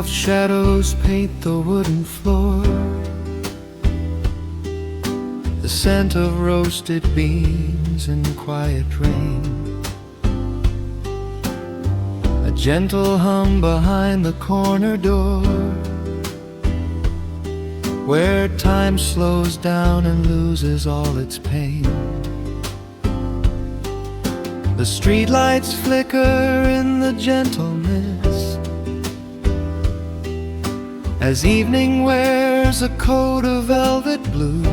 Soft shadows paint the wooden floor, the scent of roasted beans and quiet rain, a gentle hum behind the corner door, where time slows down and loses all its pain. The streetlights flicker in the gentle mist, as evening wears a coat of velvet blue.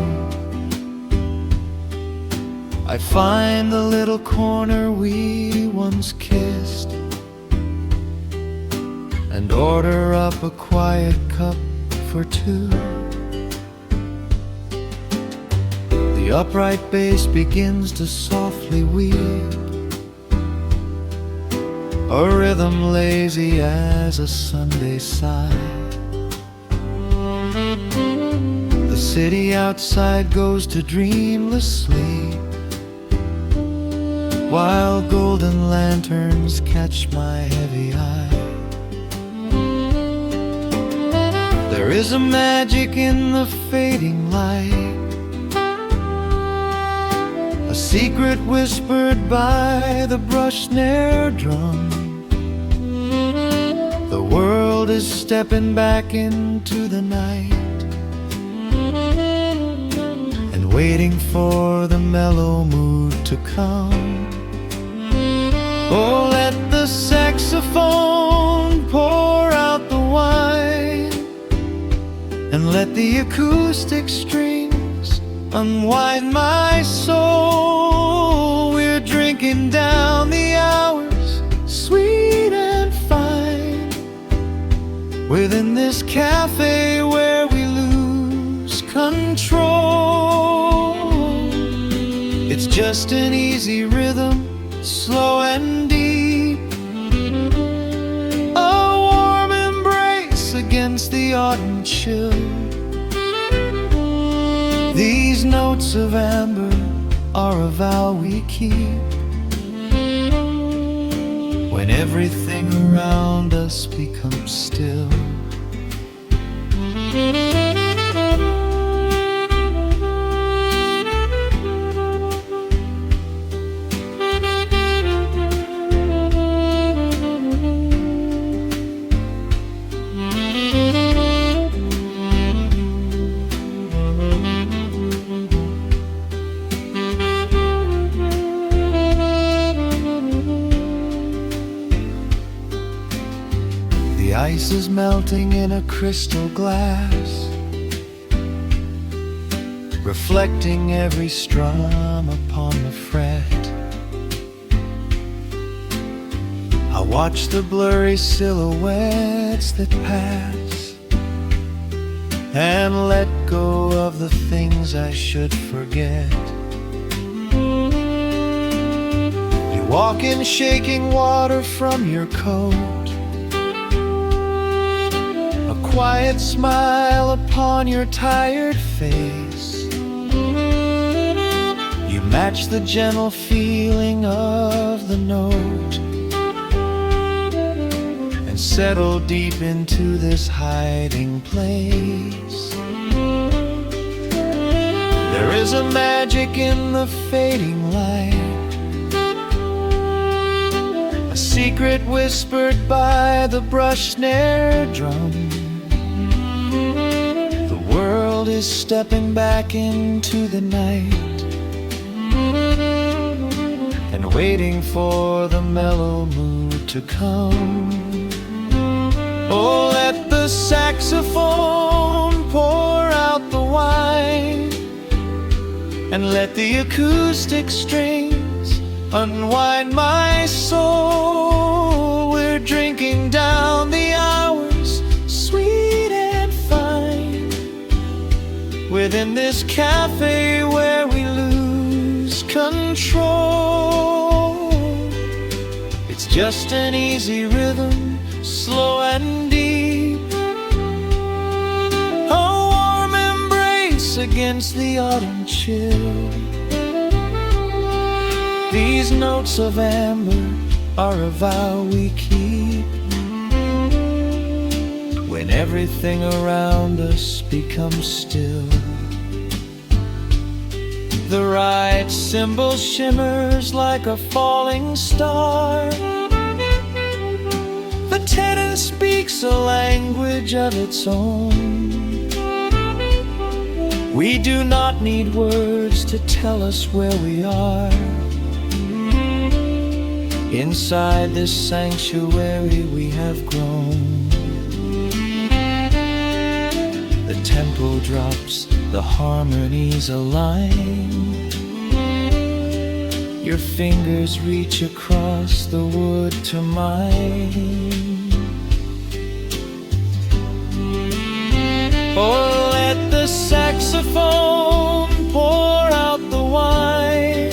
I find the little corner we once kissed, and order up a quiet cup for two. The upright bass begins to softly weep, a rhythm lazy as a Sunday sigh. The city outside goes to dreamless sleep, while golden lanterns catch my heavy eye. There is a magic in the fading light, a secret whispered by the brush snare drum. The world is stepping back into the night and waiting for the mellow mood to come. Oh, let the saxophone pour out the wine, and let the acoustic strings unwind my soul. We're drinking down the hours, sweet and fine, within this cafe where we lose control. It's just an easy rhythm, slow and deep, a warm embrace against the autumn chill. These notes of amber are a vow we keep, when everything around us becomes still. The ice is melting in a crystal glass, reflecting every strum upon the fret. I watch the blurry silhouettes that pass, and let go of the things I should forget. You walk in shaking water from your coat, quiet smile upon your tired face. You match the gentle feeling of the note, and settle deep into this hiding place. There is a magic in the fading light, a secret whispered by the brush snare drum. The world is stepping back into the night and waiting for the mellow mood to come. Oh, let the saxophone pour out the wine, and let the acoustic strings unwind my soul. We're drinking down the hours, sweet and fine, within this cafe where we lose control. It's just an easy rhythm, slow and deep, a warm embrace against the autumn chill. These notes of amber are a vow we keep, when everything around us becomes still. The right cymbal shimmers like a falling star. The tenor speaks a language of its own. We do not need words to tell us where we are. Inside this sanctuary we have grown. The tempo drops, the harmonies align. Your fingers reach across the wood to mine. Oh, let the saxophone pour out the wine,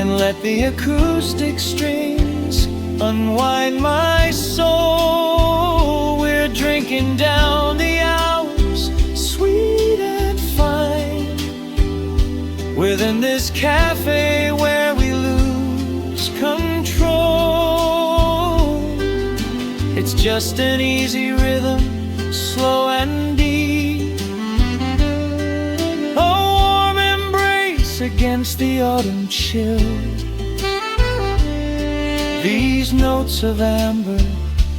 and let the acoustic strings unwind my soul. We're drinking down the hours, sweet and fine, within this cafe where we lose control. It's just an easy rhythm, slow and deep, a warm embrace against the autumn chill. These notes of amber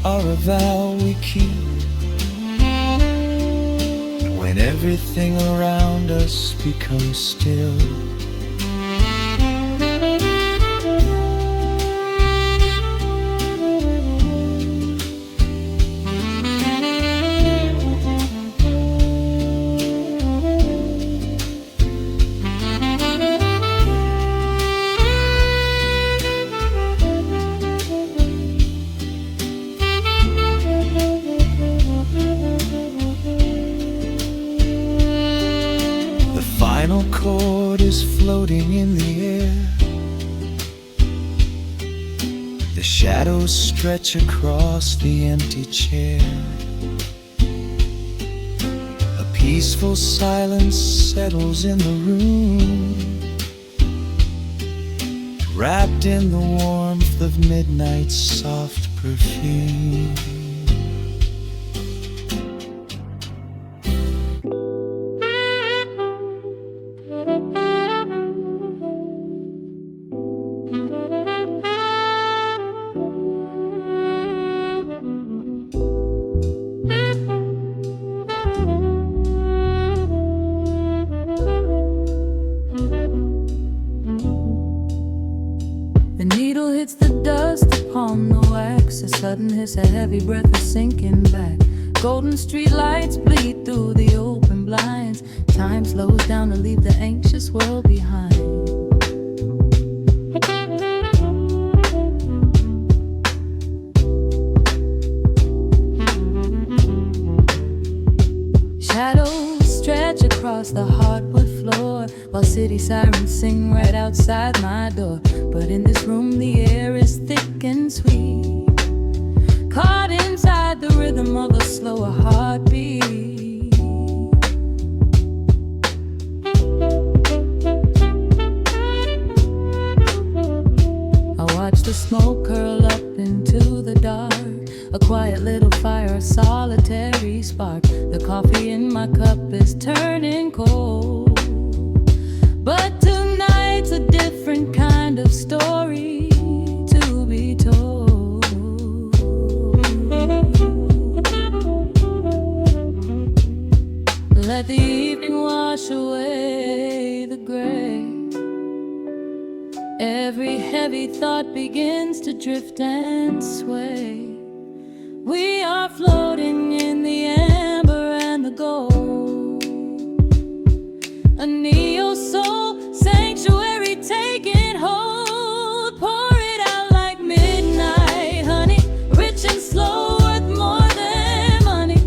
are a vow we keep when everything around us becomes still. The final chord is floating in the air. The shadows stretch across the empty chair. A peaceful silence settles in the room, wrapped in the warmth of midnight's soft perfume. The needle hits the dust upon the wax. A sudden hiss, a heavy breath is sinking back. Golden street lights bleed through the open blinds. Time slows down to leave the anxious world behind. Shadows stretch across the hardwood floor, while city sirens sing right outside my door. But in this room the air is thick and sweet, caught inside the rhythm of a slower heartbeat. I watch the smoke curl up into the dark, a quiet little fire, a solitary spark. The coffee in my cup is turning cold, but tonight's a different kind of story to be told. Let the evening wash away the gray. Every heavy thought begins to drift and sway. We are floating in the amber and the gold, a neo-soul sanctuary taking hold. Pour it out like midnight honey, rich and slow, worth more than money.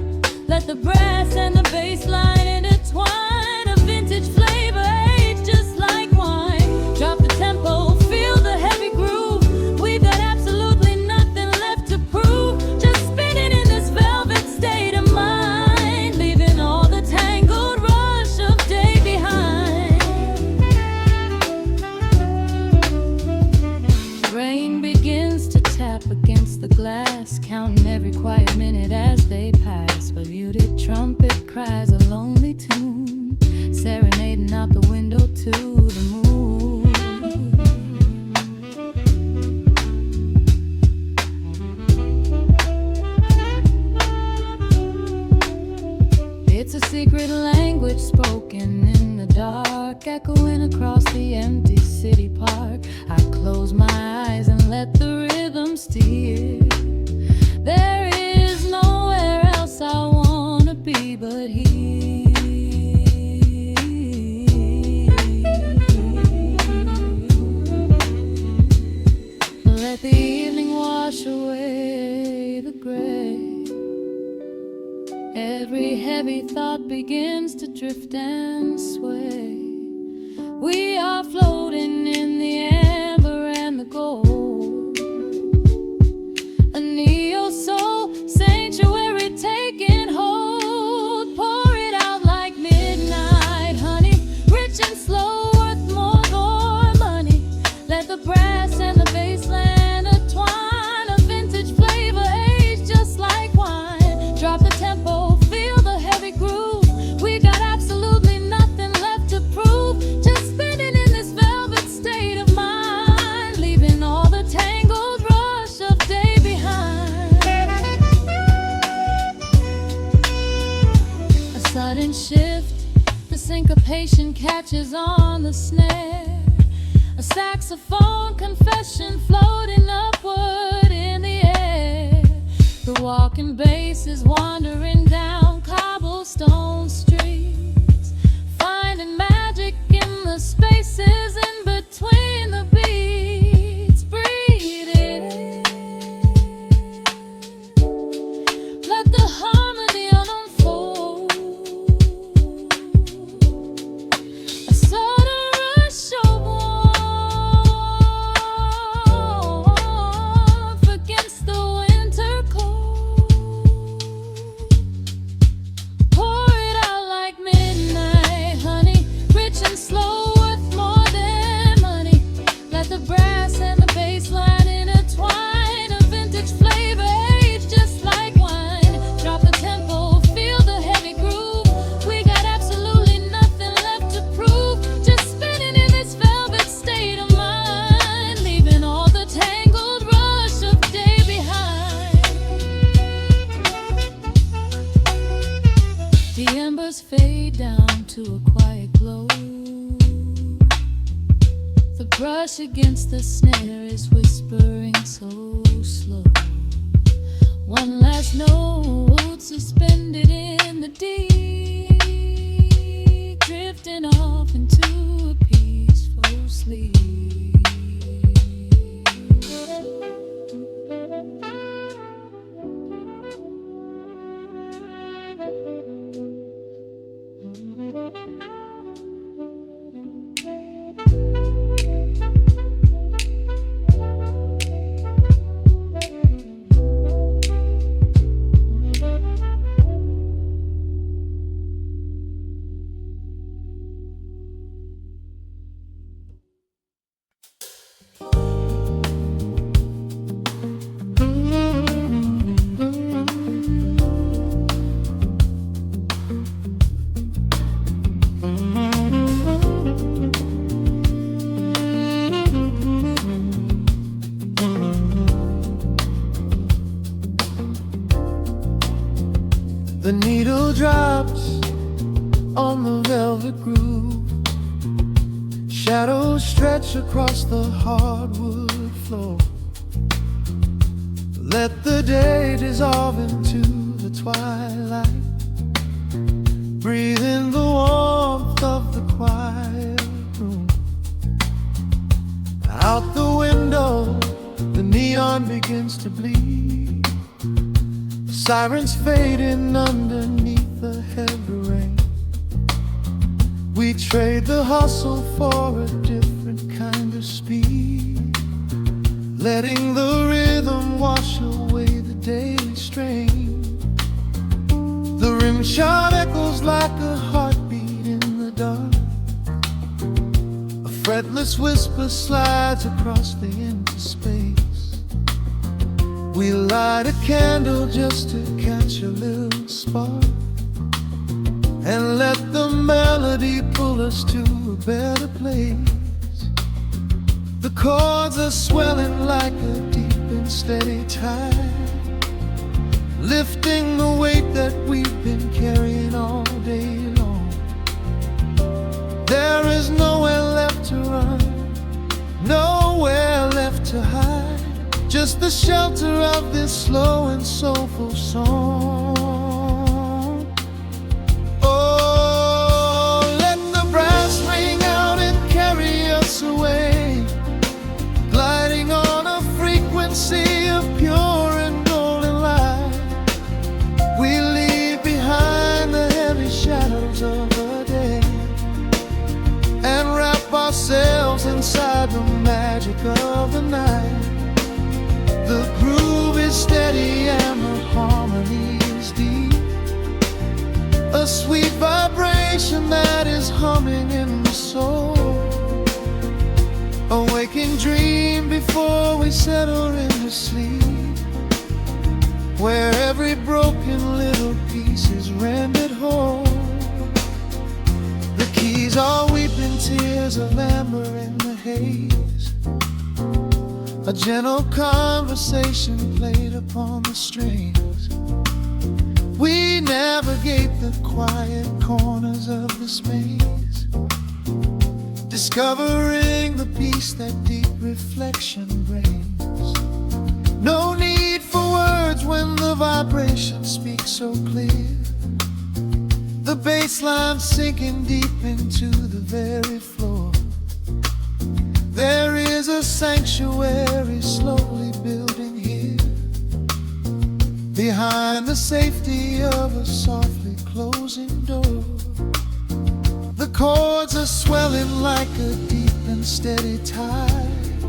Let the brass and the bass line intertwine, a vintage flavor aged just like wine. Drop the tempo, feel the heavy groove. We've got absolutely nothing left to prove, just spinning in this velvet state of mind, leaving all the tangled rush of day behind. secret language spoken in the dark, echoing across the empty city park. I close my eyes and let the rhythm steer. There is nowhere else I wanna be but here. Let the evening wash away the gray. Every heavy thought begins to drift and sway. We are floating in the amber and the gold, a neo-soul sanctuary taking hold. Pour it out like midnight honey, rich and slow, worth more money. Let the brass and the bass land entwine, a vintage flavor aged just like wine. Drop the tempo, feel the heavy groove. We got absolutely nothing left to prove, just spinning in this velvet state of mind, leaving all the tangled rush of day behind. A sudden shift, the syncopation catches on the snare. A saxophone confession floating upward in the air. The walking bass is wandering down cobblestone streets, finding magic in the spaces in between the beats. Breathe it in, let the harmony unfold. A sudden rush of warmth against the winter cold. Pour it out like midnight honey, rich and slow, worth more than money. Let the brass and the bass line intertwine, a vintage flavor aged just like wine. Drop the tempo, feel the heavy groove. We got absolutely nothing left to prove, just spinning in this velvet state of mind, leaving all the tangled rush of day behind. The embers fade down to a quiet glow. The brush against the snare is whispering so slow. One last note suspended in the deep, drifting off into a peaceful sleep. The needle drops on the velvet groove. Shadows stretch across the hardwood floor. Let the day dissolve into the twilight. Breathe in the warmth of the quiet room. Out the window, the neon begins to bleed. Sirens fading underneath the heavy rain. We trade the hustle for a different kind of speed, letting the rhythm wash away the daily strain. The rim shot echoes like a heartbeat in the dark. A fretless whisper slides across the empty space. We light a candle just to catch a little spark, and let the melody pull us to a better place. The chords are swelling like a deep and steady tide, lifting the weight that we've been carrying all day just the shelter of this slow and soulful song. Oh, let the brass ring out and carry us away, gliding on a frequency of pure and golden light. We leave behind the heavy shadows of the day and wrap ourselves inside the magic of the night. The groove is steady and the harmony is deep, a sweet vibration that is humming in the soul, a waking dream before we settle into sleep, where every broken little piece is rendered whole. The keys are weeping tears of amber in the haze, a gentle conversation played upon the strings. We navigate the quiet corners of this maze, discovering the peace that deep reflection brings. No need for words when the vibration speaks so clear, the bass line sinking deep into the very floor. There is a sanctuary slowly building here, behind the safety of a softly closing door. The chords are swelling like a deep and steady tide,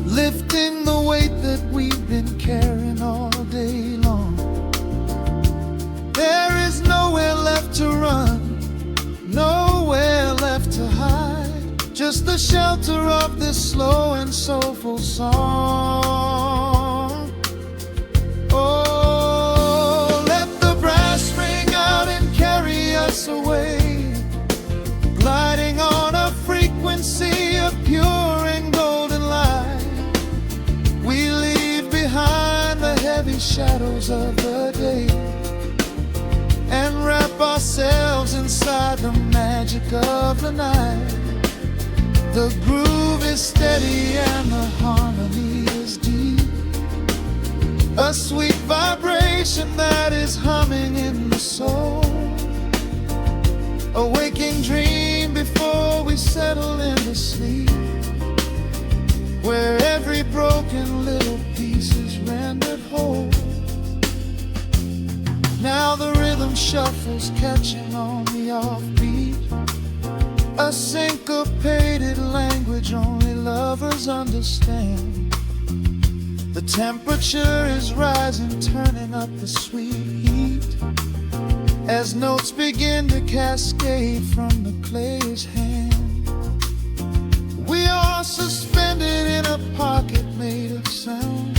lifting the weight that we've been carrying all day long. There is nowhere left to run, nowhere left to hide, just the shelter of this slow and soulful song. Oh, let the brass ring out and carry us away, gliding on a frequency of pure and golden light. We leave behind the heavy shadows of the day and wrap ourselves inside the magic of the night. The groove is steady and the harmony is deep, a sweet vibration that is humming in the soul, a waking dream before we settle into sleep, where every broken little piece is rendered whole. Now the rhythm shuffles, catching on the offbeat, a syncopated language only lovers understand. The temperature is rising, turning up the sweet heat, as notes begin to cascade from the clay's hand. We are suspended in a pocket made of sound,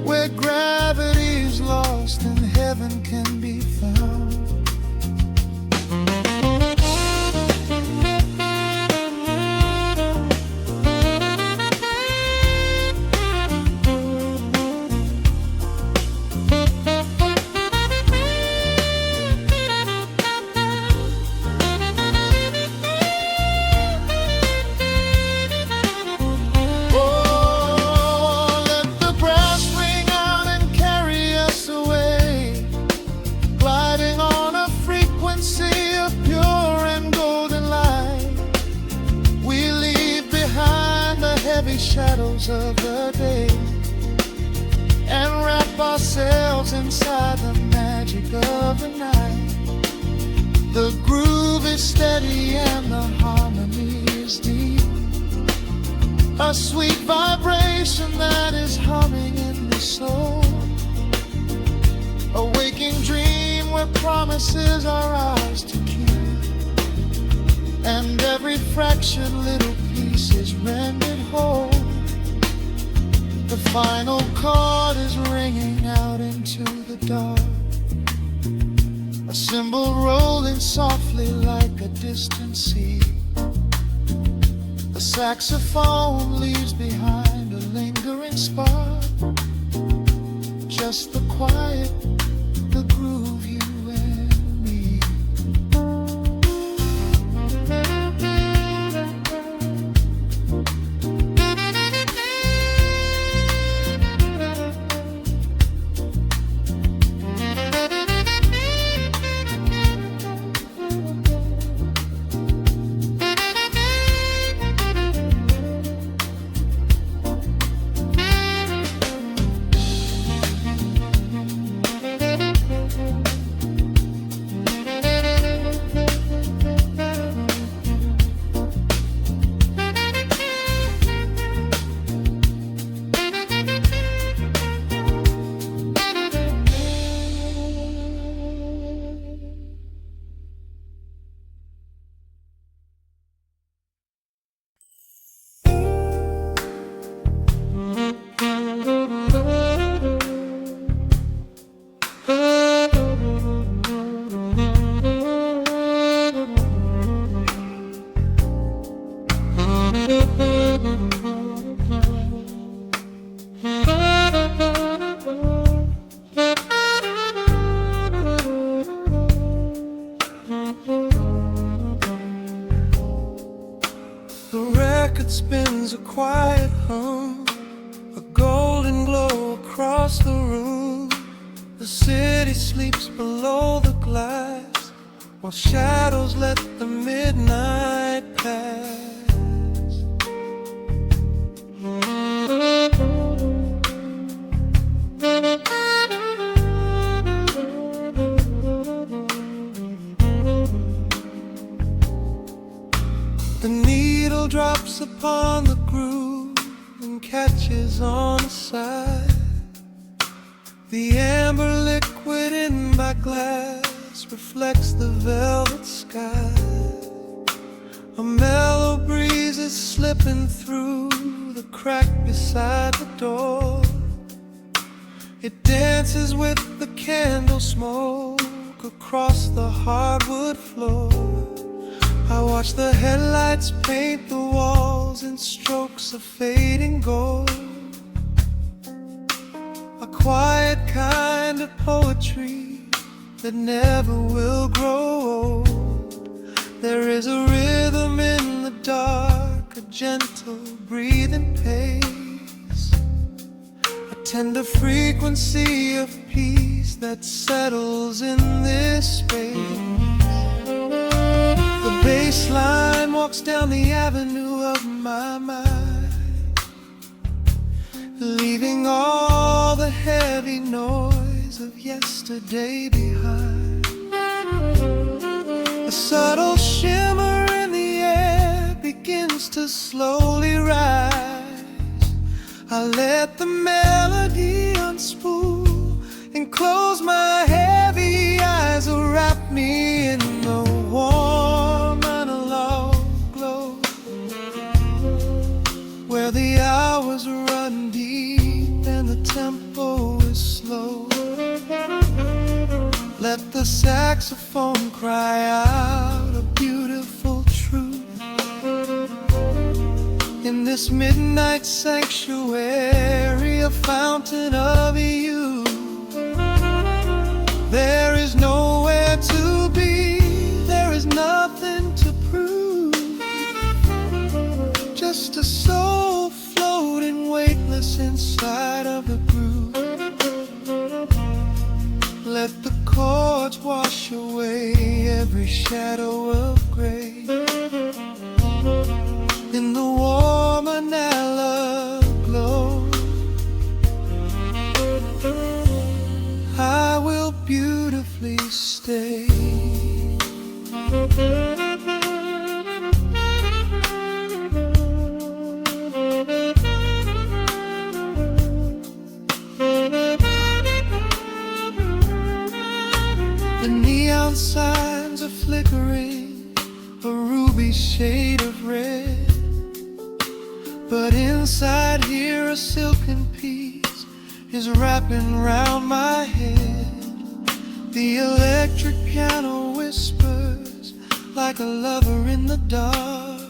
where gravity is lost and heaven can be found. Shadows of the day and wrap ourselves inside the magic of the night. The groove is steady and the harmony is deep, a sweet vibration that is humming in the soul, a waking dream where promises are ours to keep, and every fractured little piece is rendered whole. The final chord is ringing out into the dark, a cymbal rolling softly like a distant sea. The saxophone leaves behind a lingering spark, just the quiet, the groove, you and me. record spins a quiet hum, a golden glow across the room. The city sleeps below the glass, while shadows let the midnight pass. The needle drops upon the groove and catches on the side. The amber liquid in my glass reflects the velvet sky. A mellow breeze is slipping through the crack beside the door. It dances with the candle smoke across the hardwood floor. I watch the headlights paint the walls in strokes of fading gold. A quiet kind of poetry that never will grow old. There is a rhythm in the dark, a gentle breathing pace, a tender frequency of peace that settles in this space. The bass line walks down the avenue of my mind, leaving all the heavy noise of yesterday behind. A subtle shimmer in the air begins to slowly rise. I let the melody unspool and close my heavy eyes, wrap me in the warm analog glow, where the hours run deep and the tempo is slow. Let the saxophone cry out a beautiful truth. In this midnight sanctuary, a fountain of youth. There is nowhere to be, there is nothing to prove. Just a soul floating weightless inside of the groove. Let the chords wash away every shadow of gray. In the warm analog glow, I will beautifully stay. The neon signs are flickering, a ruby shade of red. But inside here a silken peace is wrapping round my head. The electric piano whispers like a lover in the dark,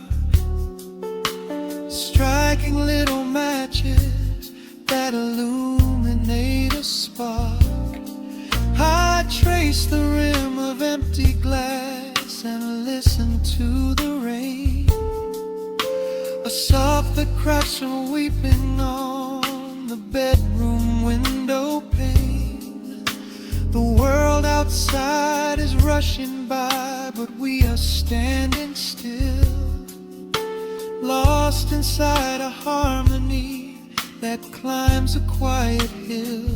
striking little matches that illuminate a spark. I trace the rim of empty glass and listen to the rain, a sob that cracks from weeping on the bedroom window pane. The world outside is rushing by, but we are standing still, lost inside a harmony that climbs a quiet hill.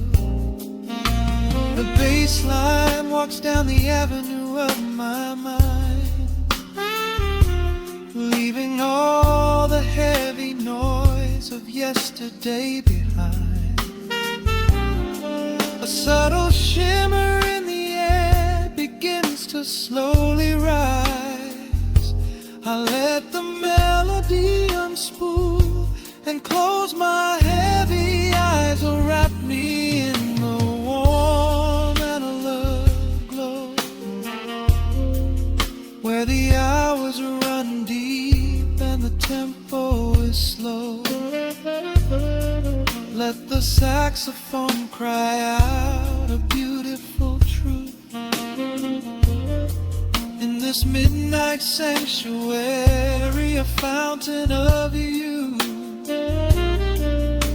The bass line walks down the avenue of my mind, leaving all the heavy noise of yesterday behind. A subtle shimmer in the air begins to slowly rise. I let the melody unspool and close my heavy eyes, wrap me in the warm analog glow, where the hours run deep and the tempo is slow. Let the saxophone cry out a beautiful truth. In this midnight sanctuary, a fountain of you.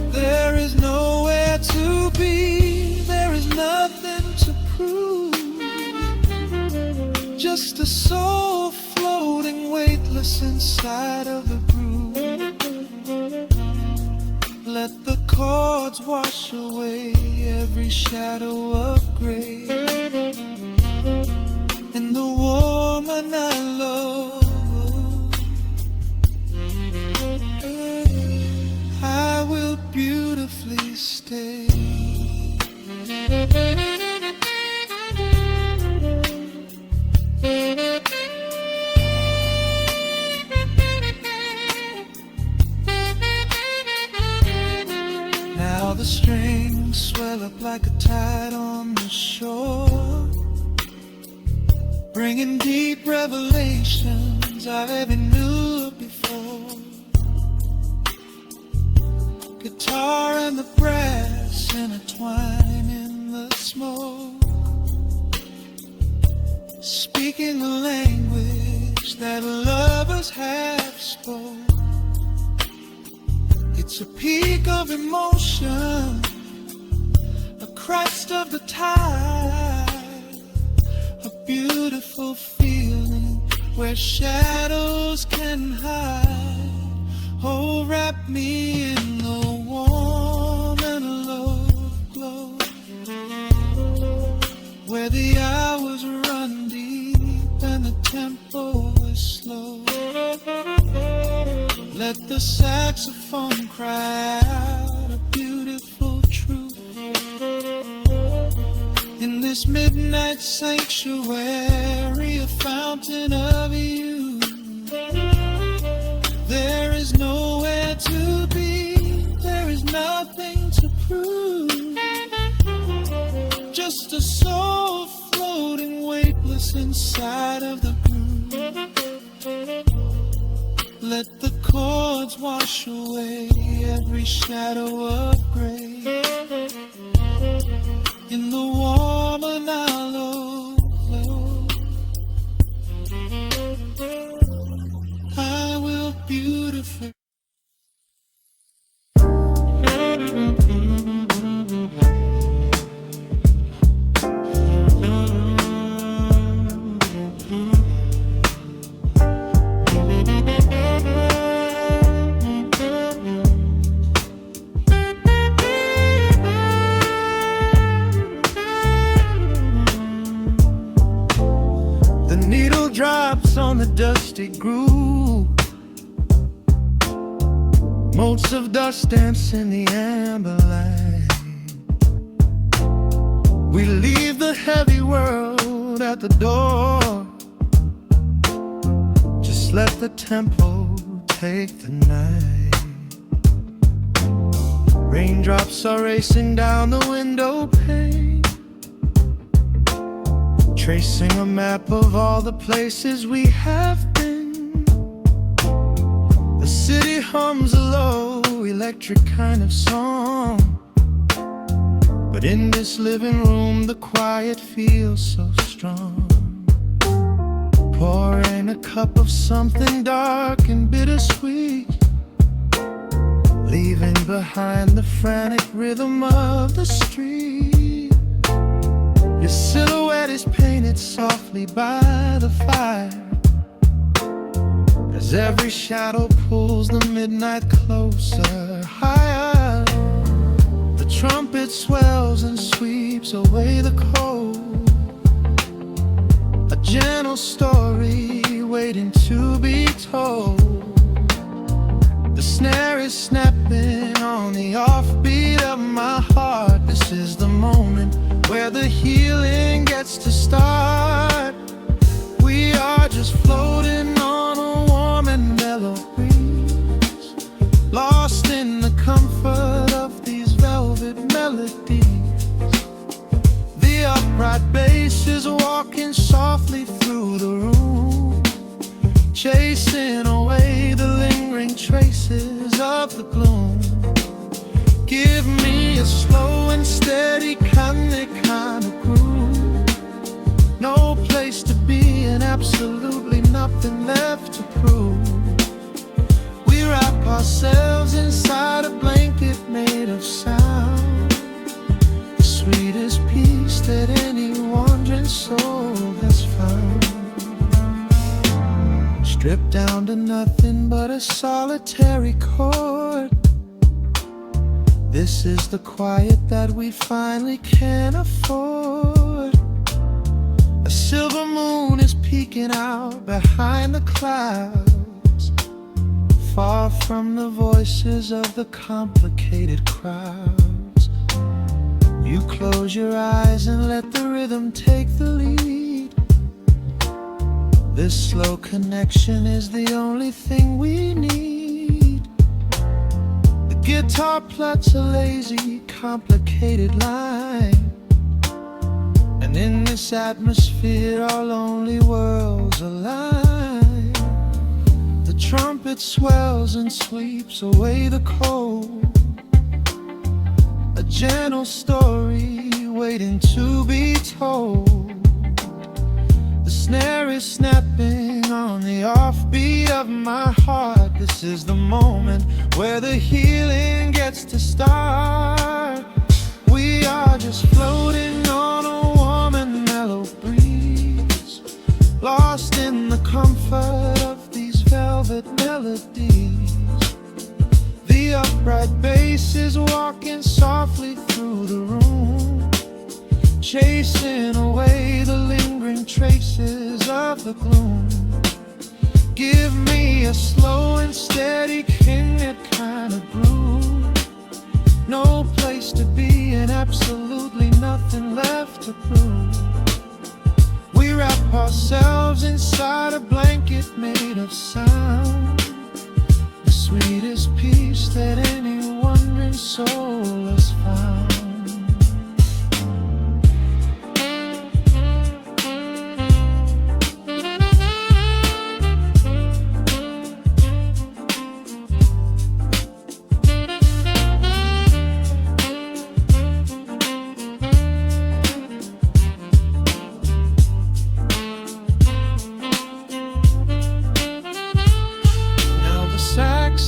There is nowhere to be, there is nothing to prove. Just a soul floating weightless inside of the groove. Let the chords wash away every shadow of gray. In the woman I love, I will beautifully stay. Now the strings swell up like a tide on the shore, bringing deep revelations I've ever knew before. Guitar and the brass intertwine in the smoke, speaking a language that lovers have spoke. It's a peak of emotion, a crest of the tide, a beautiful feeling where shadows can hide. Oh, wrap me in the warm and love glow, where the hours run deep and the tempo is slow. Let the saxophone cry out a beautiful truth. In this midnight sanctuary, a fountain of you. There is nowhere to be, there is nothing to prove. Just a soul floating weightless inside of the groove. Let the chords wash away every shadow of gray. In the warm and hollow glow, I will beautifully. Drops on the dusty groove, motes of dust dance in the amber light. We leave the heavy world at the door, just let the tempo take the night. Raindrops are racing down the window pane, tracing a map of all the places we have been. The city hums a low, electric kind of song, but in this living room the quiet feels so strong. Pouring a cup of something dark and bittersweet, leaving behind the frantic rhythm of the street. Your silhouette is painted softly by the fire, as every shadow pulls the midnight closer, higher. The trumpet swells and sweeps away the cold, a gentle story waiting to be told. The snare is snapping on the offbeat of my heart. This is the moment where the healing gets to start. We are just floating on a warm and mellow breeze, lost in the comfort of these velvet melodies. The upright bass is walking softly through the room, chasing away the lingering traces of the gloom. Give me a slow and steady kind of groove, no place absolutely nothing left to prove. We wrap ourselves inside a blanket made of sound, the sweetest peace that any wandering soul has found. Stripped down to nothing but a solitary chord, this is the quiet that we finally can afford. A silver moon is peeking out behind the clouds, far from the voices of the complicated crowds. You close your eyes and let the rhythm take the lead. This slow connection is the only thing we need. The guitar plucks a lazy, complicated line, and in this atmosphere our lonely worlds align. The trumpet swells and sweeps away the cold, a gentle story waiting to be told. The snare is snapping on the offbeat of my heart. This is the moment where the healing gets to start. We are just floating on a warm and mellow breeze, lost in the comfort of these velvet melodies. The upright bass is walking softly through the room, chasing away the lingering traces of the gloom. Give me a slow and steady kinglet kind of groove, no place to be and absolutely nothing left to prove. We wrap ourselves inside a blanket made of sound, the sweetest peace that any wandering soul has found.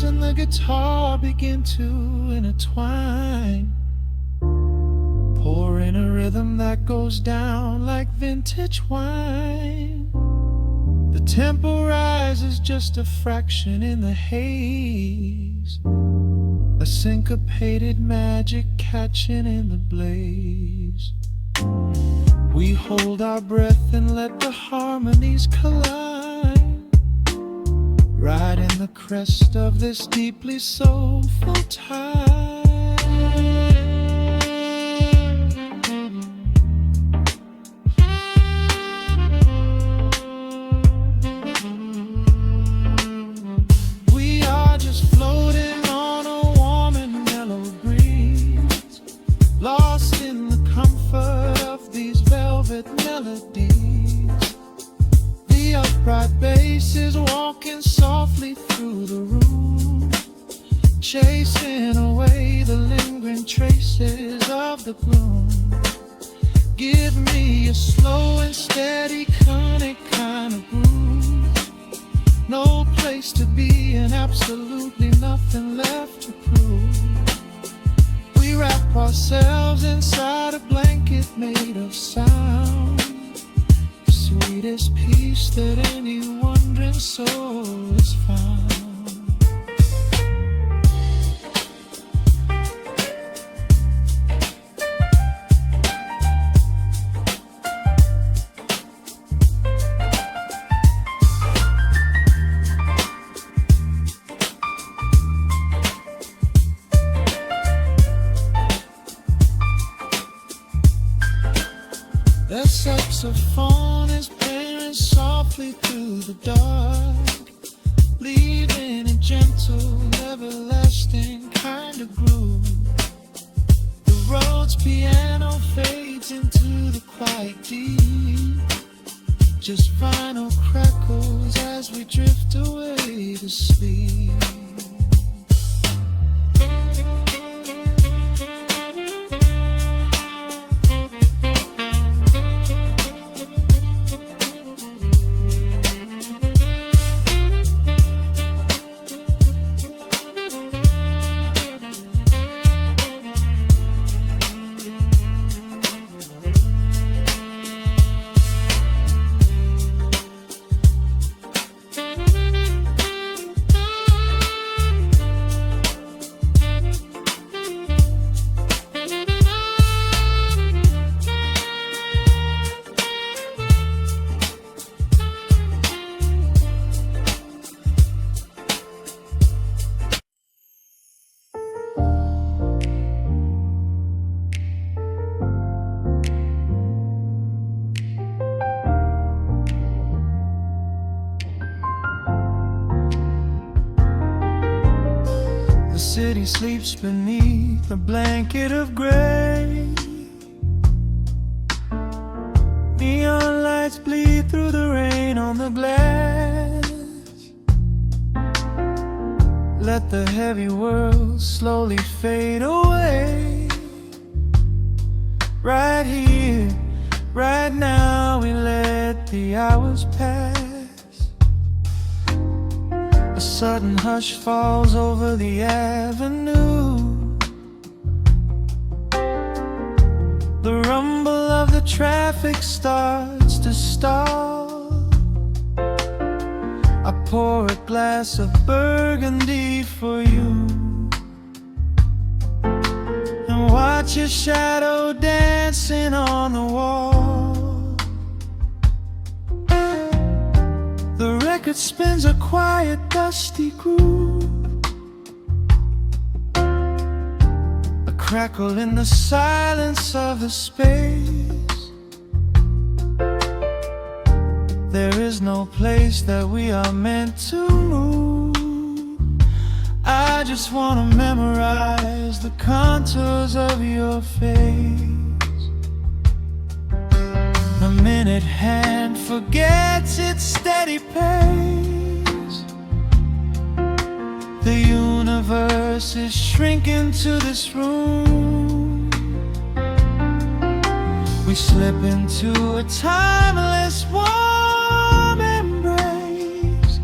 And the guitar begin to intertwine, pouring a rhythm that goes down like vintage wine. The tempo rises just a fraction in the haze, a syncopated magic catching in the blaze. We hold our breath and let the harmonies collide, riding the crest of this deeply soulful tide. We are just floating on a warm and mellow breeze, lost in the comfort of these velvet melodies. The upright bass is walking softly through the room, chasing away the lingering traces of the gloom. Give me a slow and steady conic kind of groove, no place to be and absolutely nothing left to prove. We wrap ourselves inside a blanket made of sound, sweetest peace that any wandering soul has found. The saxophone is playing softly through the dark, leaving a gentle, everlasting kind of groove. The Rhodes piano fades into the quiet deep, just vinyl crackles as we drift away to sleep. The city sleeps beneath a blanket of gray. Neon lights bleed through the rain on the glass. Let the heavy world slowly fade away. Right here, right now, we let the hours pass. A sudden hush falls over the avenue. The rumble of the traffic starts to stall. I pour a glass of burgundy for you and watch your shadow dancing on the wall. The record spins a quiet, dusty groove, a crackle in the silence of the space. There is no place that we are meant to move. I just wanna memorize the contours of your face. The minute hand forgets its steady pace. The universe is shrinking to this room. We slip into a timeless warm embrace,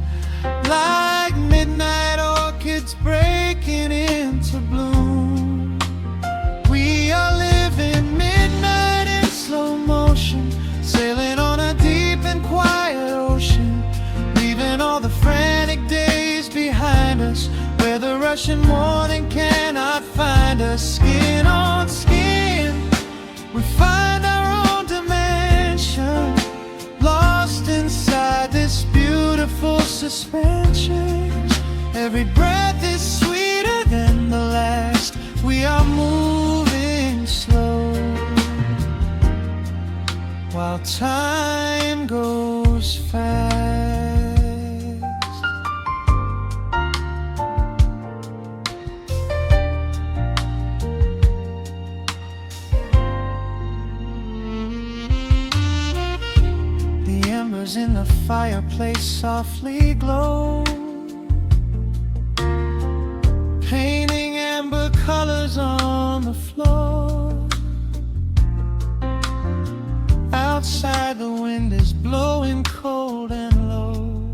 like midnight orchids breaking into bloom. We are living midnight in slow motion, sailing on a deep and quiet ocean, leaving all the frantic days behind us, where the rushing morning cannot find us. Skin on skin, we find our own dimension, lost inside this beautiful suspension. Every breath is sweeter than the last. We are moving slow, while time goes fast. In the fireplace softly glow, painting amber colors on the floor. Outside the wind is blowing cold and low,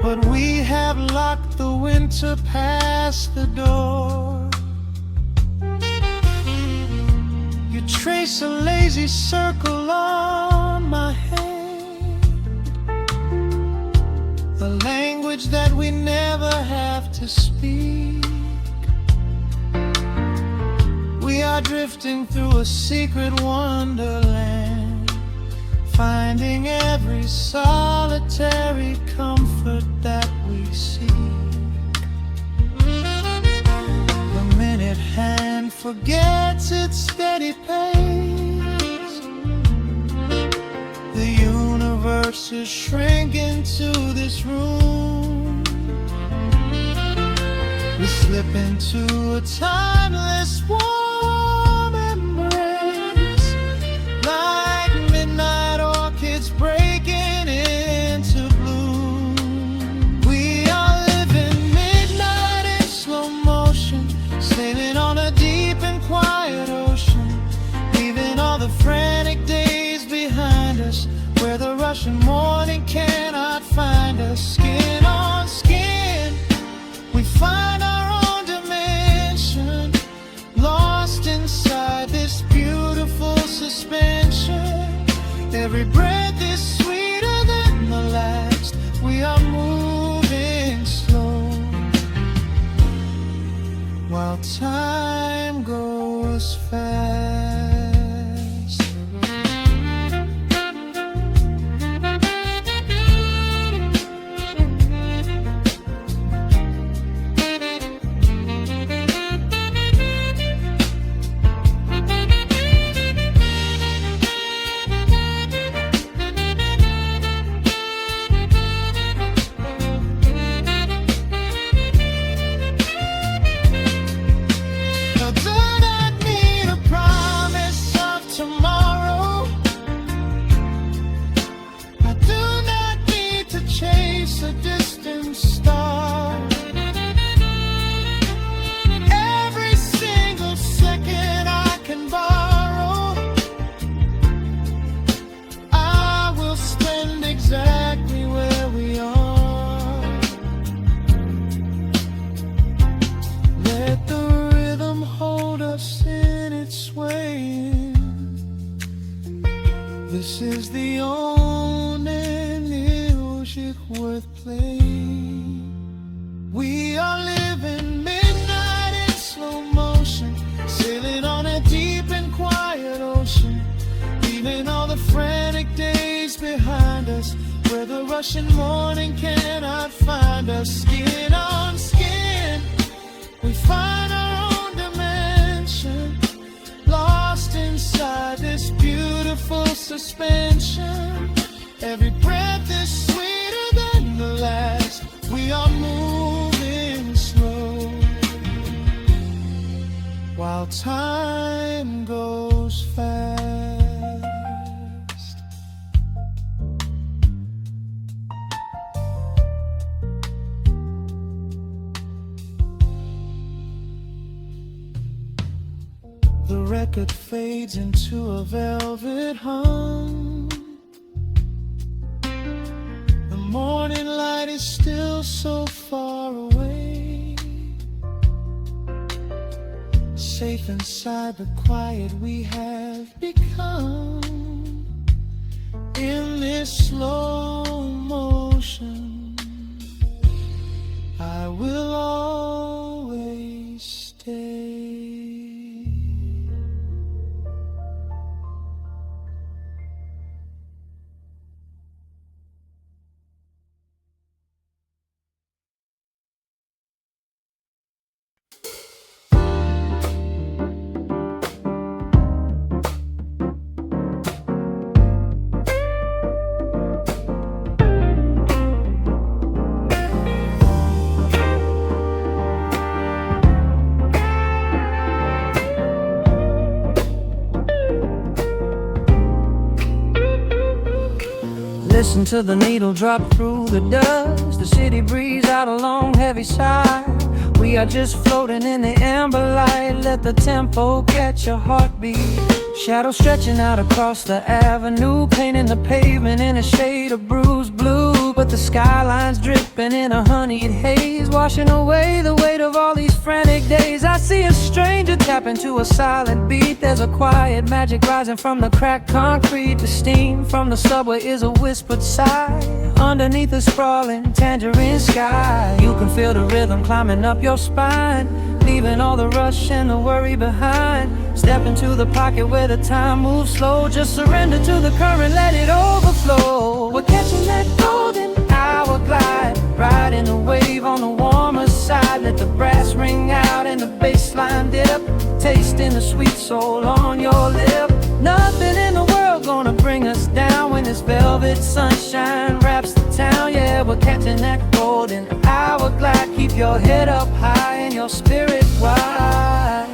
but we have locked the winter past the door. You trace a lazy circle on my hand, the language that we never have to speak. We are drifting through a secret wonderland, finding every solitary comfort that we seek. The minute hand forgets its steady pace. The universe is shrinking to this room. We slip into a timeless warm embrace, like midnight orchids breaking into bloom. We are living midnight in slow motion, sailing on a deep and quiet ocean, leaving all the frantic days behind us, where the rushing morning cannot find us. Skin on skin, we find our own dimension, lost inside this beautiful suspension. Every breath is sweeter than the last. We are moving slow, while time goes fast. with play. We are living midnight in slow motion, sailing on a deep and quiet ocean, leaving all the frantic days behind us, where the rushing morning cannot find us. Skin on skin, we find our own dimension, lost inside this beautiful suspension. Every breath is sweeter than the last. We are moving slow, while time goes fast. The record fades into a velvet hum. The morning light is still so far away, safe inside the quiet we have become. In this slow motion, I will always stay. Listen to the needle drop through the dust. The city breeze out a long heavy sigh. We are just floating in the amber light. Let the tempo catch your heartbeat. Shadows stretching out across the avenue, painting the pavement in a shade of bruised blue. But the skyline's dripping in a honeyed haze, washing away the weight of all these frantic days. I see a stranger tap into a silent beat. There's a quiet magic rising from the cracked concrete. The steam from the subway is a whispered sigh underneath the sprawling tangerine sky. You can feel the rhythm climbing up your spine, leaving all the rush and the worry behind. Step into the pocket where the time moves slow. Just surrender to the current, let it overflow. We're catching that golden hour glide, riding a wave on the warmer side. Let the brass ring out and the bass line dip, tasting the sweet soul on your lip. Nothing in the world gonna bring us down when this velvet sunshine wraps the town. Yeah, we're catching that golden hour glide. Keep your head up high and your spirit wide.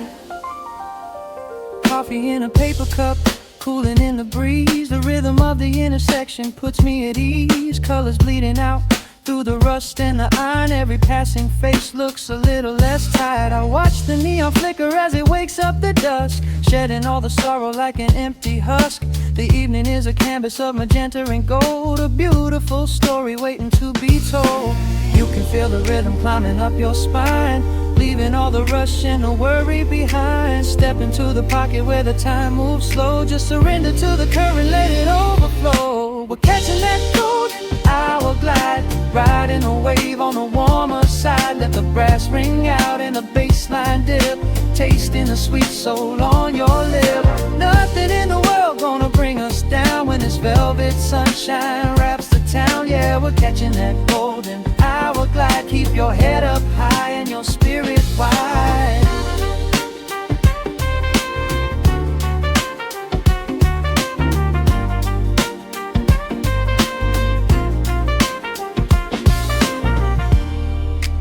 Coffee in a paper cup, cooling in the breeze. The rhythm of the intersection puts me at ease. Colors bleeding out through the rust and the iron. Every passing face looks a little less tired. I watch the neon flicker as it wakes up the dusk, shedding all the sorrow like an empty husk. The evening is a canvas of magenta and gold, a beautiful story waiting to be told. You can feel the rhythm climbing up your spine, leaving all the rush and the worry behind. Step into the pocket where the time moves slow. Just surrender to the current, let it overflow. We're catching that golden hour glide, riding a wave on the warmer side. Let the brass ring out and the bass line dip, tasting the sweet soul on your lip. Nothing in the world gonna bring us down when this velvet sunshine wraps the town. Yeah, we're catching that golden hour glide. Keep your head up high and your spirit wide.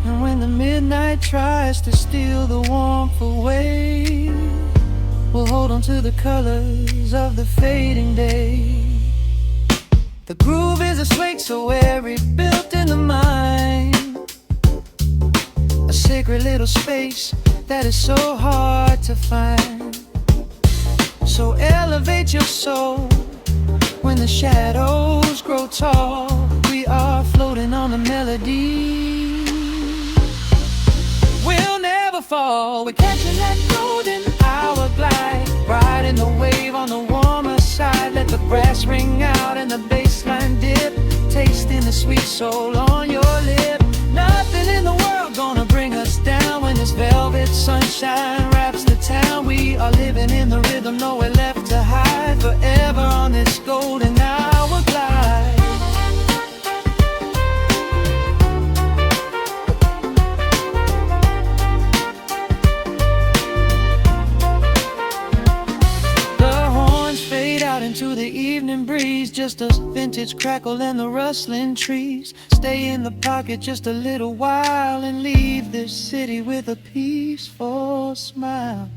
And when the midnight tries to steal the warmth away, we'll hold on to the colors of the fading day. The groove is a swing so airy, built in the mind, a sacred little space that is so hard to find. So elevate your soul when the shadows grow tall. We are floating on a melody, we'll never fall. We're catching that golden hour glide, riding the wave on the warmer side. Let the brass ring out and the bass line dip, tasting the sweet soul on your lip. Nothing in the world gonna bring us down when this velvet sunshine wraps the town. We are living in the rhythm, nowhere left to hide, forever on this golden hour glide. Into the evening breeze, just a vintage crackle and the rustling trees. Stay in the pocket just a little while and leave this city with a peaceful smile.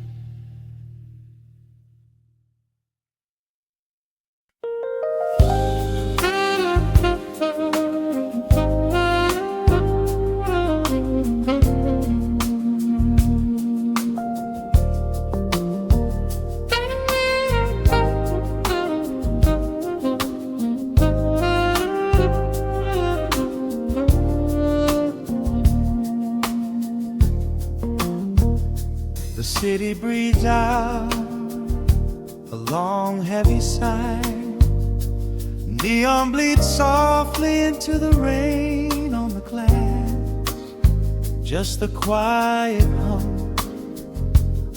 The city breathes out a long heavy sigh. Neon bleeds softly into the rain on the glass. Just the quiet hum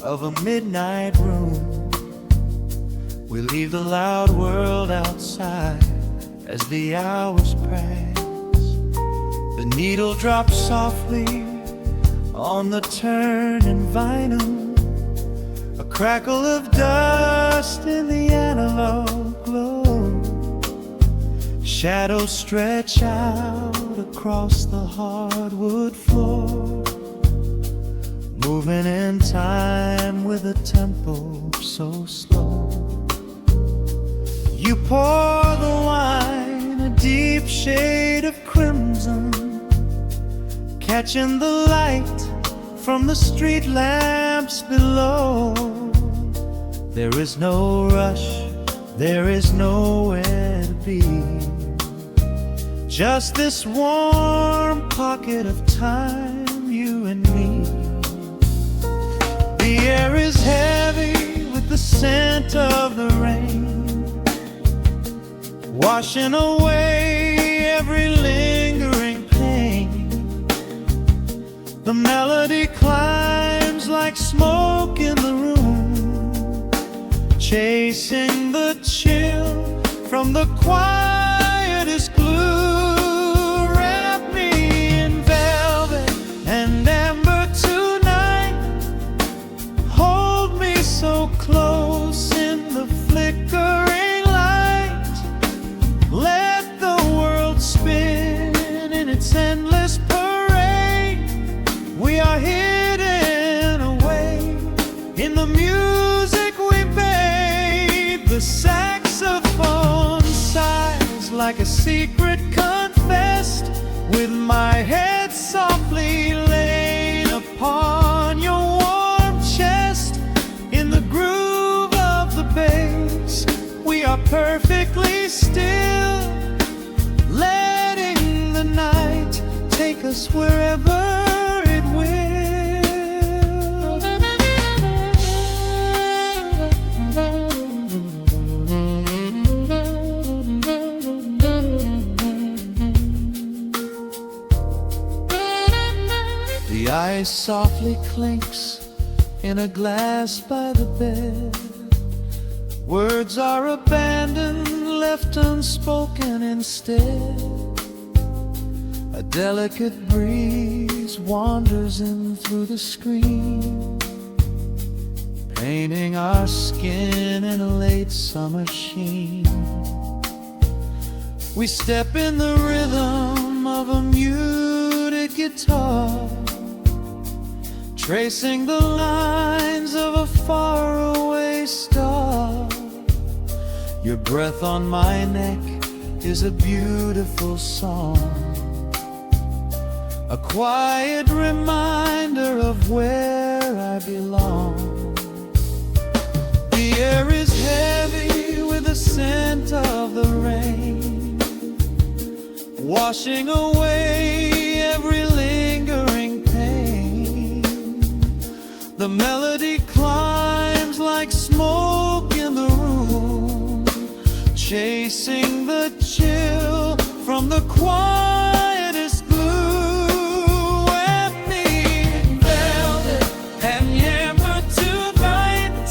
of a midnight room. We leave the loud world outside as the hours pass. The needle drops softly on the turning vinyl, a crackle of dust in the analog glow. Shadows stretch out across the hardwood floor, moving in time with a tempo so slow. You pour the wine, a deep shade of crimson, catching the light from the street lamps below. There is no rush, there is nowhere to be, just this warm pocket of time, you and me. The air is heavy with the scent of the rain, washing away every lingering pain. The melody climbs like smoke in the room, chasing the chill from the quietest glue. Wrap me in velvet and amber tonight, hold me so close in the flickering light. Let the world spin in its endless parade. We are hidden away in the music we made. The saxophone sighs like a secret confessed, with my head softly laid upon your warm chest. In the groove of the bass, we are perfectly still, letting the night take us wherever it will. The ice softly clinks in a glass by the bed. Words are abandoned, left unspoken instead. A delicate breeze wanders in through the screen, painting our skin in a late summer sheen. We step in the rhythm of a muted guitar, tracing the lines of a faraway star. Your breath on my neck is a beautiful song, a quiet reminder of where I belong. The air is heavy with the scent of the rain, washing away every lingering pain. The melody climbs like smoke in the room, chasing the chill from from the quietest blue, and me in velvet and amber tonight.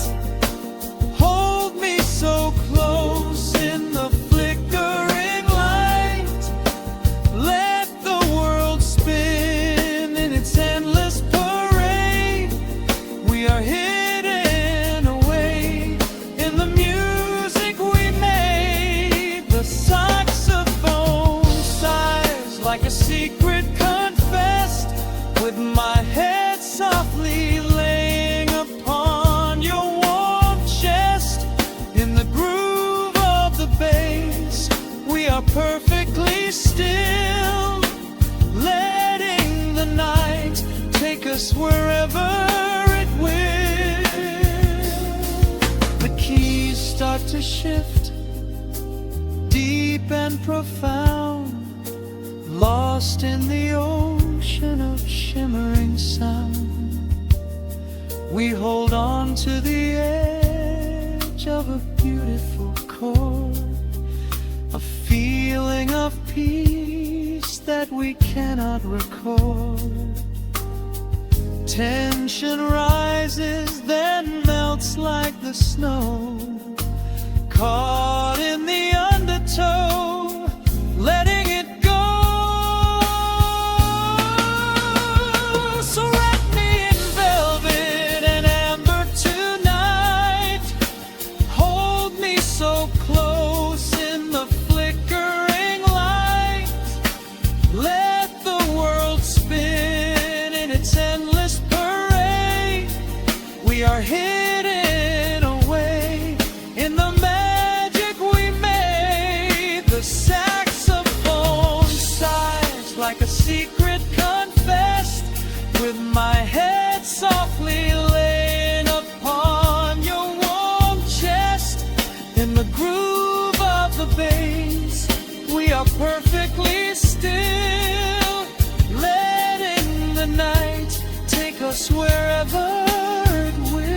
Hold me so close in the flickering light. Let the world spin in its endless parade. We are hidden away in the music we made. The saxophone sighs like a secret confessed, with my head softly laying upon your warm chest. In the groove of the bass, we are perfectly still, letting the night take us wherever it will. The keys start to shift, deep and profound, lost in the ocean of shimmering sound. We hold on to the edge of a beautiful chord, a feeling of peace that we cannot record. Tension rises, then melts like the snow, caught in the undertow, letting it go. So wrap me in velvet and amber tonight. Hold me so close in the flickering light. Let the world spin in its endless parade. We are hidden away in the magic we made. The saxophone sighs like a secret confessed, with my head softly laying upon your warm chest. In the groove of the bass, we are perfectly still, letting the night take us wherever it will.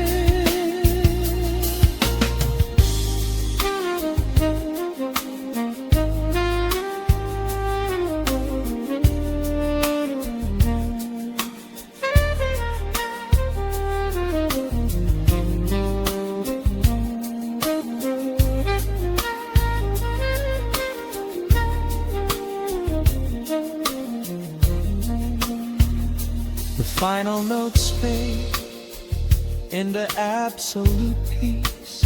The final notes fade into absolute peace.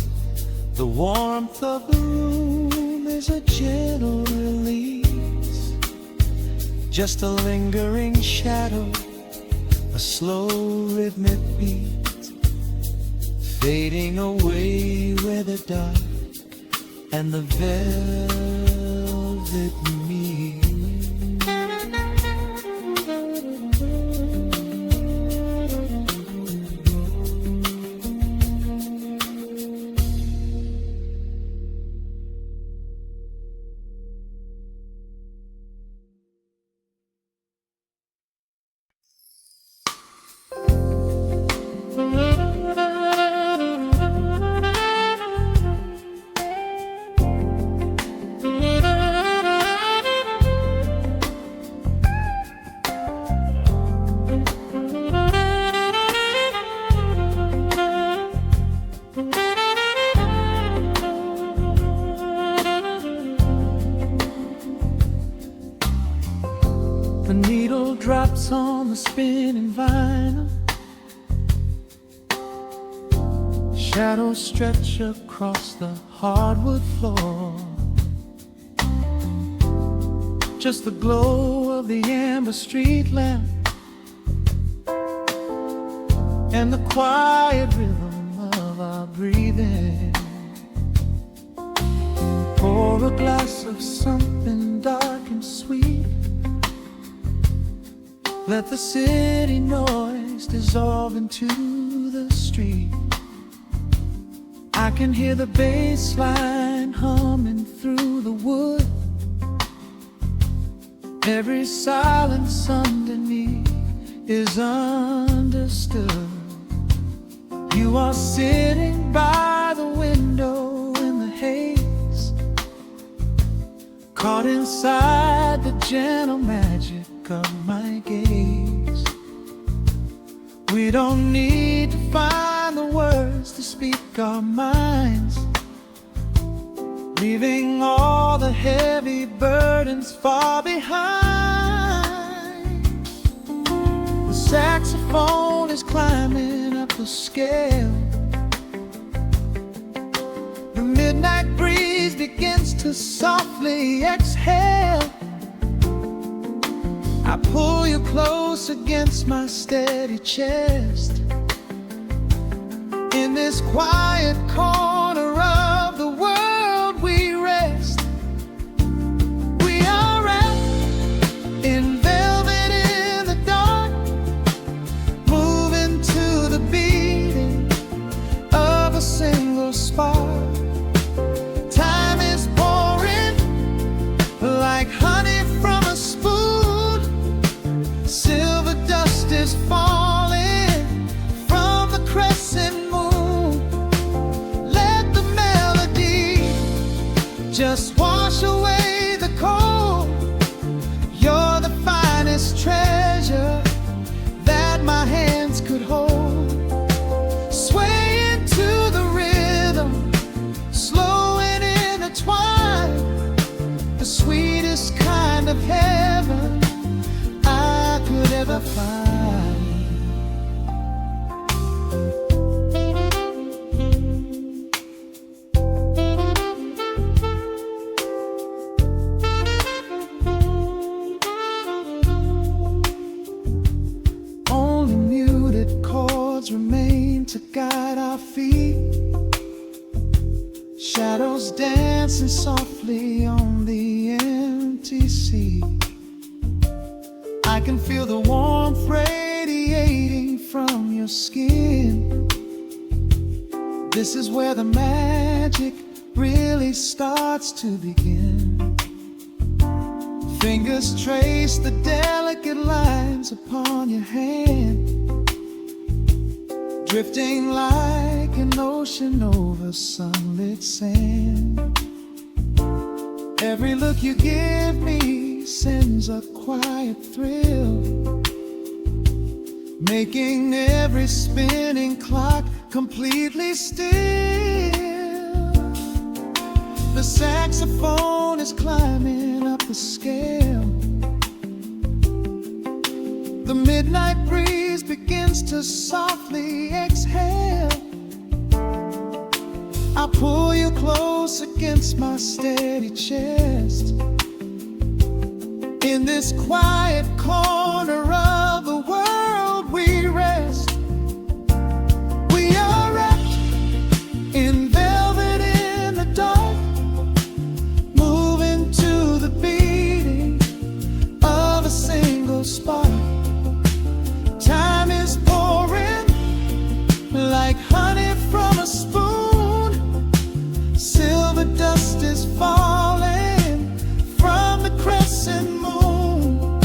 The warmth of the room is a gentle release. Just a lingering shadow, a slow rhythmic beat, fading away where the dark and the velvet meet. The needle drops on the spinning vinyl. Shadows stretch across the hardwood floor. Just the glow of the amber street lamp and the quiet rhythm of our breathing. Pour a glass of something dark and sweet. Let the city noise dissolve into the street. I can hear the bass line humming through the wood. Every silence underneath is understood. You are sitting by the window in the haze, caught inside hide the gentle magic of my gaze. We don't need to find the words to speak our minds, leaving all the heavy burdens far behind. The saxophone is climbing up the scale. The midnight breeze begins to softly exhale. I pull you close against my steady chest. In this quiet corner of the world we rest. We are wrapped in velvet in the dark, moving to the beating of a single spark. Time is pouring like honey from a spoon. Silver dust is falling from the crescent moon. Let the melody just wash away the cold. You're the finest treasure that my hands could hold. Sway into the rhythm, slow and intertwined. The sweetest kind of heaven I could ever find. Only muted chords remain to guide our feet. Shadows dancing softly on the empty sea. I can feel the warmth radiating from your skin. This is where the magic really starts to begin. Fingers trace the delicate lines upon your hand, drifting like an ocean over sunlit sand. Every look you give me sends a quiet thrill, making every spinning clock completely still. The saxophone is climbing up the scale. The midnight breeze begins to softly exhale. I pull you close against my steady chest. In this quiet corner of the world we rest. We are wrapped in velvet in the dark, moving to the beating of a single spark. Time is pouring like honey from a spoon. Silver dust is falling from the crescent moon.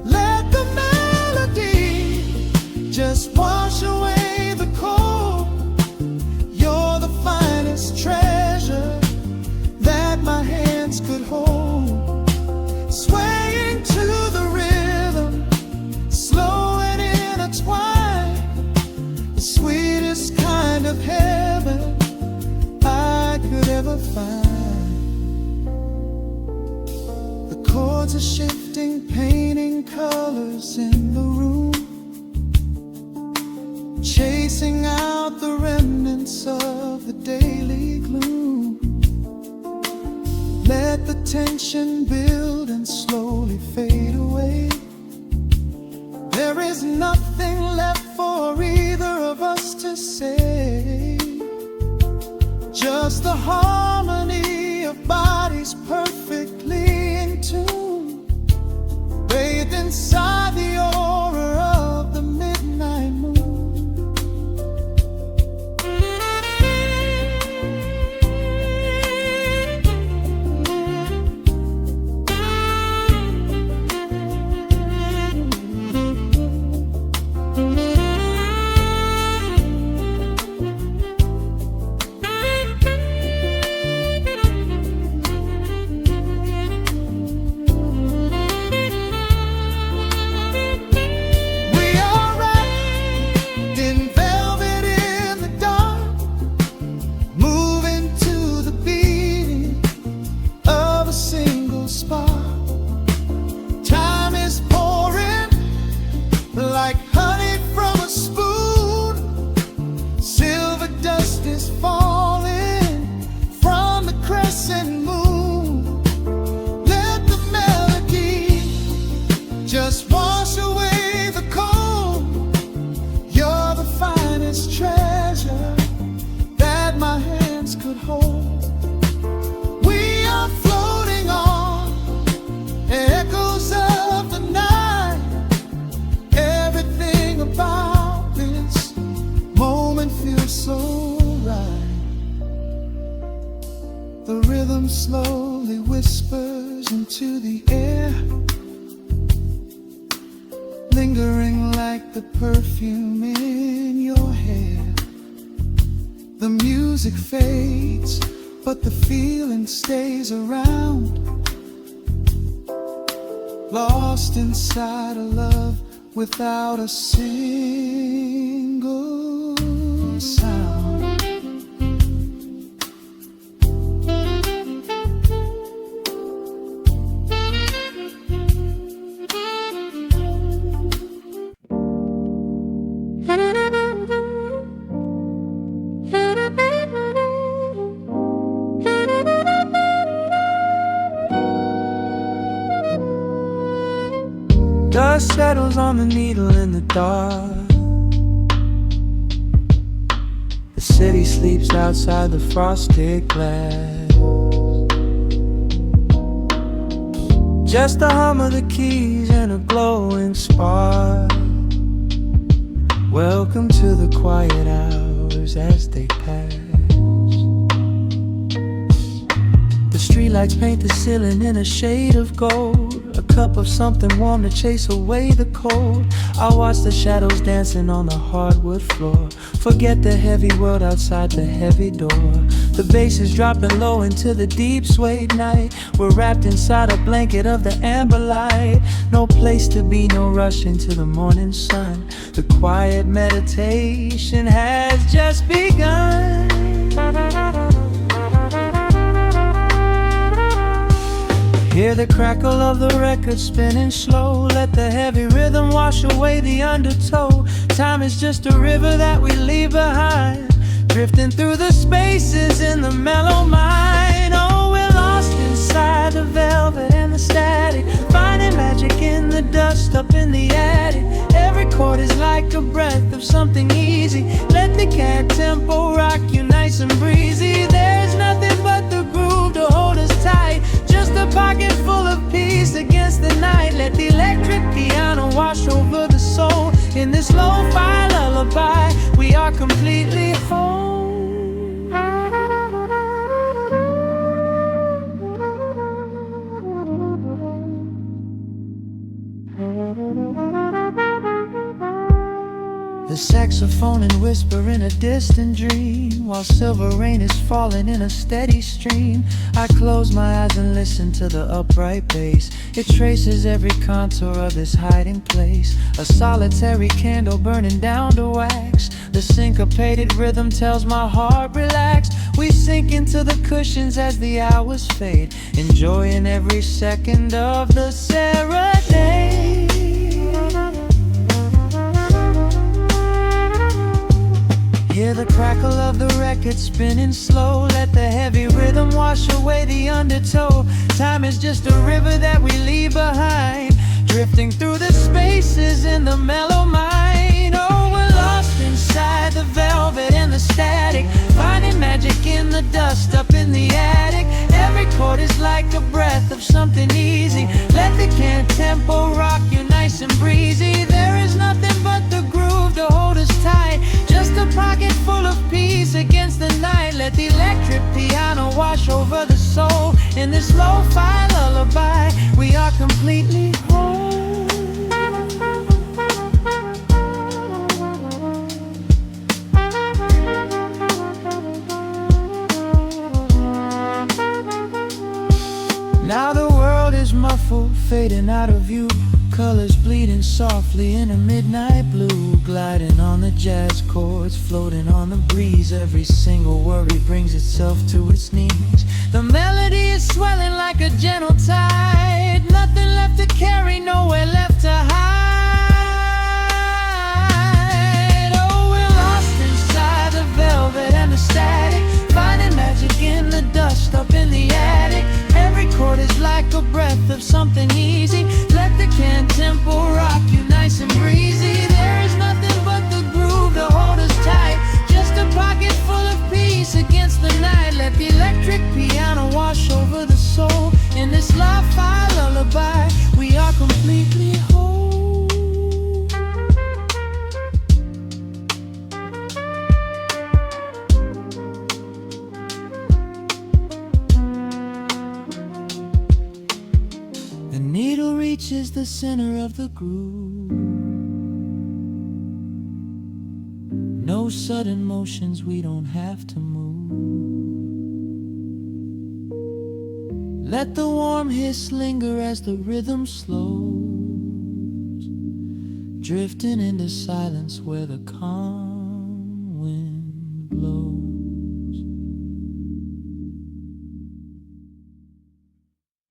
Let the melody just wash away the cold. You're the finest treasure that my hands could hold. Swaying to the rhythm, slow and intertwined. The sweetest kind of heaven I could ever find. The chords are shifting, painting colors in the room, chasing out the remnants of the daily gloom. Let the tension build and slowly fade away. There is nothing left for either of us to say. Just the harmony of bodies perfectly in tune, bathed inside the aura of the midnight moon. slowly whispers into the air, lingering like the perfume in your hair. The music fades, but the feeling stays around, lost inside a love without a single sound. Dust settles on the needle in the dark. The city sleeps outside the frosted glass. Just the hum of the keys and a glowing spark. Welcome to the quiet hours as they pass. The streetlights paint the ceiling in a shade of gold. A cup of something warm to chase away the cold. I watch the shadows dancing on the hardwood floor. Forget the heavy world outside the heavy door. The bass is dropping low into the deep swayed night. We're wrapped inside a blanket of the amber light. No place to be, no rush into the morning sun. The quiet meditation has just begun. Hear the crackle of the record spinning slow. Let the heavy rhythm wash away the undertow. Time is just a river that we leave behind, drifting through the spaces in the mellow mind. Oh, we're lost inside the velvet and the static, finding magic in the dust up in the attic. Every chord is like a breath of something easy. Let the cat tempo rock you nice and breezy. There's nothing but the groove to hold us tight, just a pocket full of peace against the night. Let the electric piano wash over the soul. In this lo-fi lullaby, we are completely whole. The saxophone and whisper in a distant dream, while silver rain is falling in a steady stream. I close my eyes and listen to the upright bass. It traces every contour of this hiding place. A solitary candle burning down to wax. The syncopated rhythm tells my heart relax. We sink into the cushions as the hours fade, enjoying every second of the serenade. Hear the crackle of the record spinning slow. Let the heavy rhythm wash away the undertow. Time is just a river that we leave behind, drifting through the spaces in the mellow mind. Oh, we're lost inside the velvet and the static, finding magic in the dust up in the attic. Every chord is like a breath of something easy. Let the can tempo rock you nice and breezy. There is nothing but the groove to hold us tight, just a pocket full of peace against the night. Let the electric piano wash over the soul. In this lo-fi lullaby, we are completely whole. Now the world is muffled, fading out of view. Colors bleeding softly in a midnight blue, gliding on the jazz chords, floating on the breeze. Every single worry brings itself to its knees. The melody is swelling like a gentle tide. Nothing left to carry, nowhere left to hide. Oh, we're lost inside the velvet and the static, finding magic in the dust up in the attic. Every chord is like a breath of something easy. Let the can tempo rock you nice and breezy. There is nothing but the groove to hold us tight, just a pocket full of peace against the night. Let the electric piano wash over the soul. In this lo-fi lullaby, reaches the center of the groove. No sudden motions, we don't have to move. Let the warm hiss linger as the rhythm slows, drifting into silence where the calm